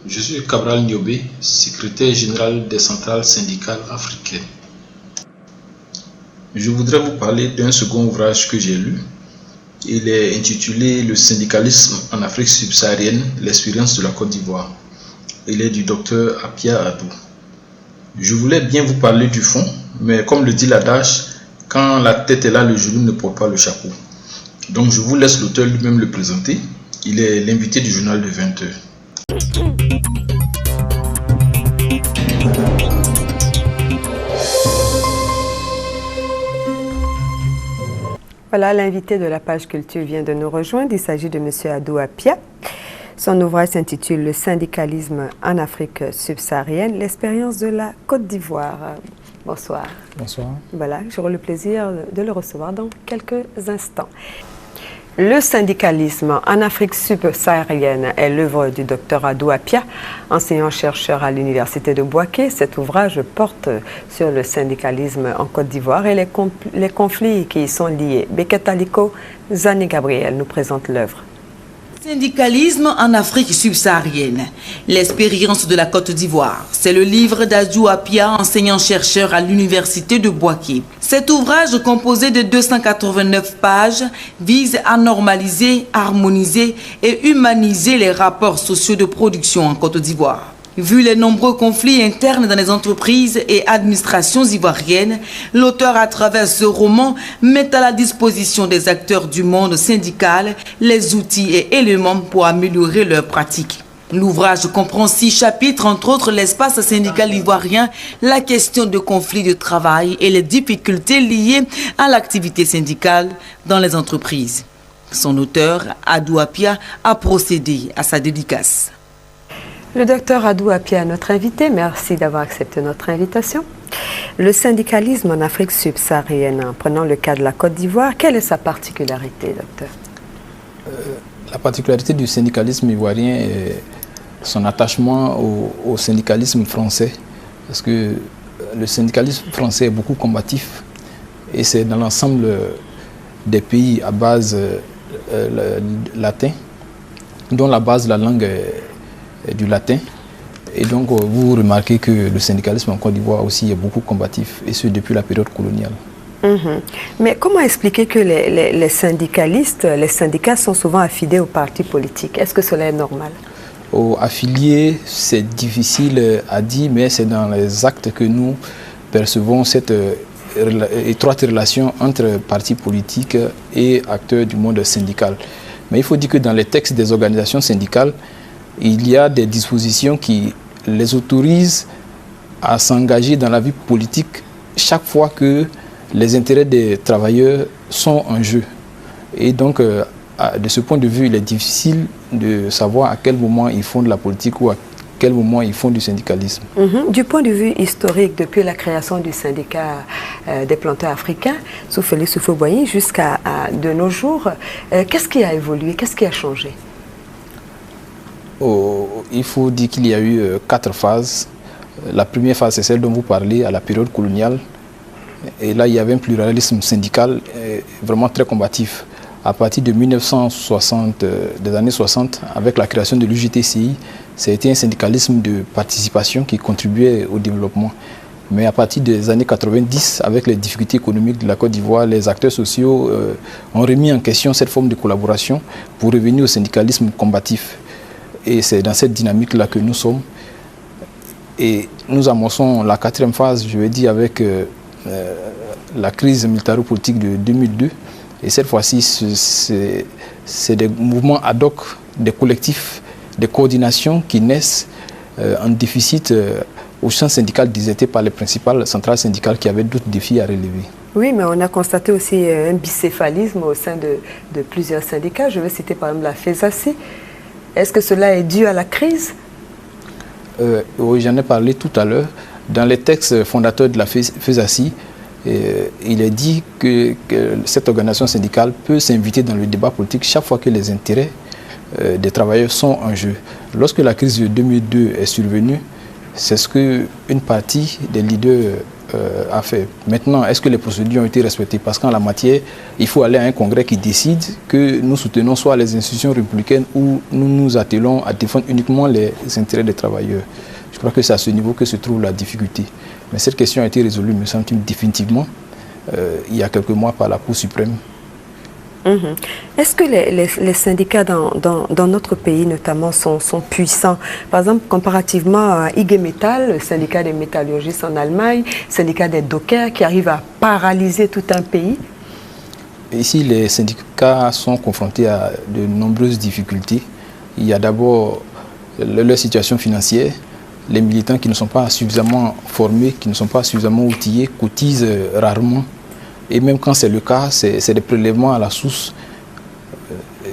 Je suis Cabral Niobé, secrétaire général des centrales syndicales africaines. Je voudrais vous parler d'un second ouvrage que j'ai lu. Il est intitulé Le syndicalisme en Afrique subsaharienne, l'expérience de la Côte d'Ivoire. Il est du docteur Appiah Adou. Je voulais bien vous parler du fond, mais comme le dit l'adage, quand la tête est là, le genou ne porte pas le chapeau. Donc je vous laisse l'auteur lui-même le présenter. Il est l'invité du journal de 20h. Voilà, l'invité de la page culture vient de nous rejoindre. Il s'agit de M. Adou Appiah. Son ouvrage s'intitule « Le syndicalisme en Afrique subsaharienne, l'expérience de la Côte d'Ivoire ». Bonsoir. Bonsoir. Voilà, j'aurai le plaisir de le recevoir dans quelques instants. Le syndicalisme en Afrique subsaharienne est l'œuvre du docteur Adou Appiah, enseignant-chercheur à l'université de Bouaké. Cet ouvrage porte sur le syndicalisme en Côte d'Ivoire et les conflits qui y sont liés. Beket Aliko, Zani Gabriel nous présente l'œuvre. Syndicalisme en Afrique subsaharienne, l'expérience de la Côte d'Ivoire. C'est le livre d'Adou Appiah, enseignant-chercheur à l'université de Bouaké. Cet ouvrage, composé de 289 pages, vise à normaliser, harmoniser et humaniser les rapports sociaux de production en Côte d'Ivoire. Vu les nombreux conflits internes dans les entreprises et administrations ivoiriennes, l'auteur, à travers ce roman, met à la disposition des acteurs du monde syndical les outils et éléments pour améliorer leurs pratiques. L'ouvrage comprend 6 chapitres, entre autres l'espace syndical ivoirien, la question de conflits de travail et les difficultés liées à l'activité syndicale dans les entreprises. Son auteur, Adou Appiah, a procédé à sa dédicace. Le docteur Adou Appiah, notre invité, merci d'avoir accepté notre invitation. Le syndicalisme en Afrique subsaharienne, en prenant le cas de la Côte d'Ivoire, quelle est sa particularité, docteur? La particularité du syndicalisme ivoirien est son attachement au syndicalisme français, parce que le syndicalisme français est beaucoup combatif et c'est dans l'ensemble des pays à base latin, dont la base de la langue est du latin. Et donc vous remarquez que le syndicalisme en Côte d'Ivoire aussi est beaucoup combatif, et ce depuis la période coloniale. Mais comment expliquer que les syndicalistes, les syndicats sont souvent affiliés aux partis politiques? Est-ce que cela est normal? Affiliés, c'est difficile à dire, mais c'est dans les actes que nous percevons cette étroite relation entre partis politiques et acteurs du monde syndical. Mais il faut dire que dans les textes des organisations syndicales, il y a des dispositions qui les autorisent à s'engager dans la vie politique chaque fois que les intérêts des travailleurs sont en jeu. Et donc, de ce point de vue, il est difficile de savoir à quel moment ils font de la politique ou à quel moment ils font du syndicalisme. Du point de vue historique, depuis la création du syndicat des planteurs africains, sous Félix Houphouët-Boigny, jusqu'à de nos jours, qu'est-ce qui a évolué, qu'est-ce qui a changé? Il faut dire qu'il y a eu 4 phases. La première phase, c'est celle dont vous parlez, à la période coloniale. Et là, il y avait un pluralisme syndical vraiment très combatif. À partir de 1960, des années 60, avec la création de l'UJTCI, ça a été un syndicalisme de participation qui contribuait au développement. Mais à partir des années 90, avec les difficultés économiques de la Côte d'Ivoire, les acteurs sociaux ont remis en question cette forme de collaboration pour revenir au syndicalisme combatif. Et c'est dans cette dynamique-là que nous sommes. Et nous amorçons la 4e phase, je vais dire, avec la crise militaro-politique de 2002. Et cette fois-ci, c'est des mouvements ad hoc, des collectifs, des coordinations qui naissent en déficit au champ syndical déserté par les principales centrales syndicales qui avaient d'autres défis à relever. Oui, mais on a constaté aussi un bicéphalisme au sein de plusieurs syndicats. Je vais citer par exemple la FESACI. Est-ce que cela est dû à la crise? Oui, j'en ai parlé tout à l'heure. Dans les textes fondateurs de la FESACI, il est dit que cette organisation syndicale peut s'inviter dans le débat politique chaque fois que les intérêts des travailleurs sont en jeu. Lorsque la crise de 2002 est survenue, c'est ce qu'une partie des leaders a fait. Maintenant, est-ce que les procédures ont été respectées? Parce qu'en la matière, il faut aller à un congrès qui décide que nous soutenons soit les institutions républicaines ou nous nous attelons à défendre uniquement les intérêts des travailleurs. Je crois que c'est à ce niveau que se trouve la difficulté. Mais cette question a été résolue, me semble-t-il, définitivement, il y a quelques mois par la Cour suprême. Est-ce que les syndicats dans notre pays notamment sont puissants? Par exemple, comparativement à IG Metall, le syndicat des métallurgistes en Allemagne, le syndicat des dockers qui arrive à paralyser tout un pays? Ici, les syndicats sont confrontés à de nombreuses difficultés. Il y a d'abord leur situation financière. Les militants qui ne sont pas suffisamment formés, qui ne sont pas suffisamment outillés, cotisent rarement. Et même quand c'est le cas, c'est des prélèvements à la source.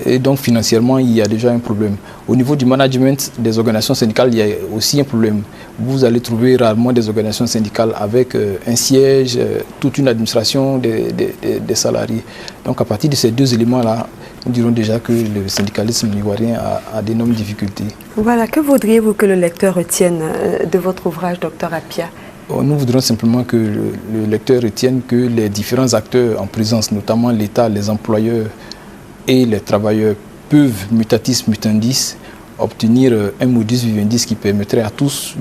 Et donc financièrement, il y a déjà un problème. Au niveau du management des organisations syndicales, il y a aussi un problème. Vous allez trouver rarement des organisations syndicales avec un siège, toute une administration des salariés. Donc à partir de ces deux éléments-là, nous dirons déjà que le syndicalisme ivoirien a d'énormes difficultés. Voilà, que voudriez-vous que le lecteur retienne de votre ouvrage, Dr Appiah? Nous voudrions simplement que le lecteur retienne que les différents acteurs en présence, notamment l'État, les employeurs et les travailleurs, peuvent, mutatis mutandis, obtenir un modus vivendi qui permettrait à tous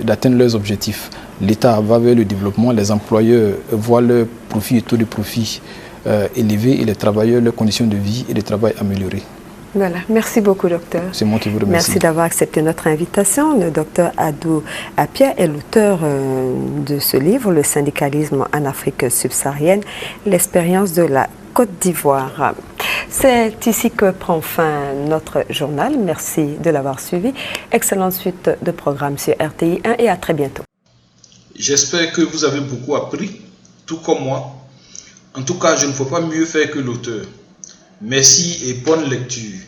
d'atteindre leurs objectifs. L'État va vers le développement, les employeurs voient leur profit et taux de profit élevés et les travailleurs leurs conditions de vie et de travail améliorées. Voilà, merci beaucoup, docteur. C'est moi qui vous remercie. Merci d'avoir accepté notre invitation. Le docteur Adou Appiah est l'auteur de ce livre, Le syndicalisme en Afrique subsaharienne, l'expérience de la Côte d'Ivoire. C'est ici que prend fin notre journal. Merci de l'avoir suivi. Excellente suite de programmes sur RTI 1 et à très bientôt. J'espère que vous avez beaucoup appris, tout comme moi. En tout cas, je ne peux pas mieux faire que l'auteur. Merci et bonne lecture.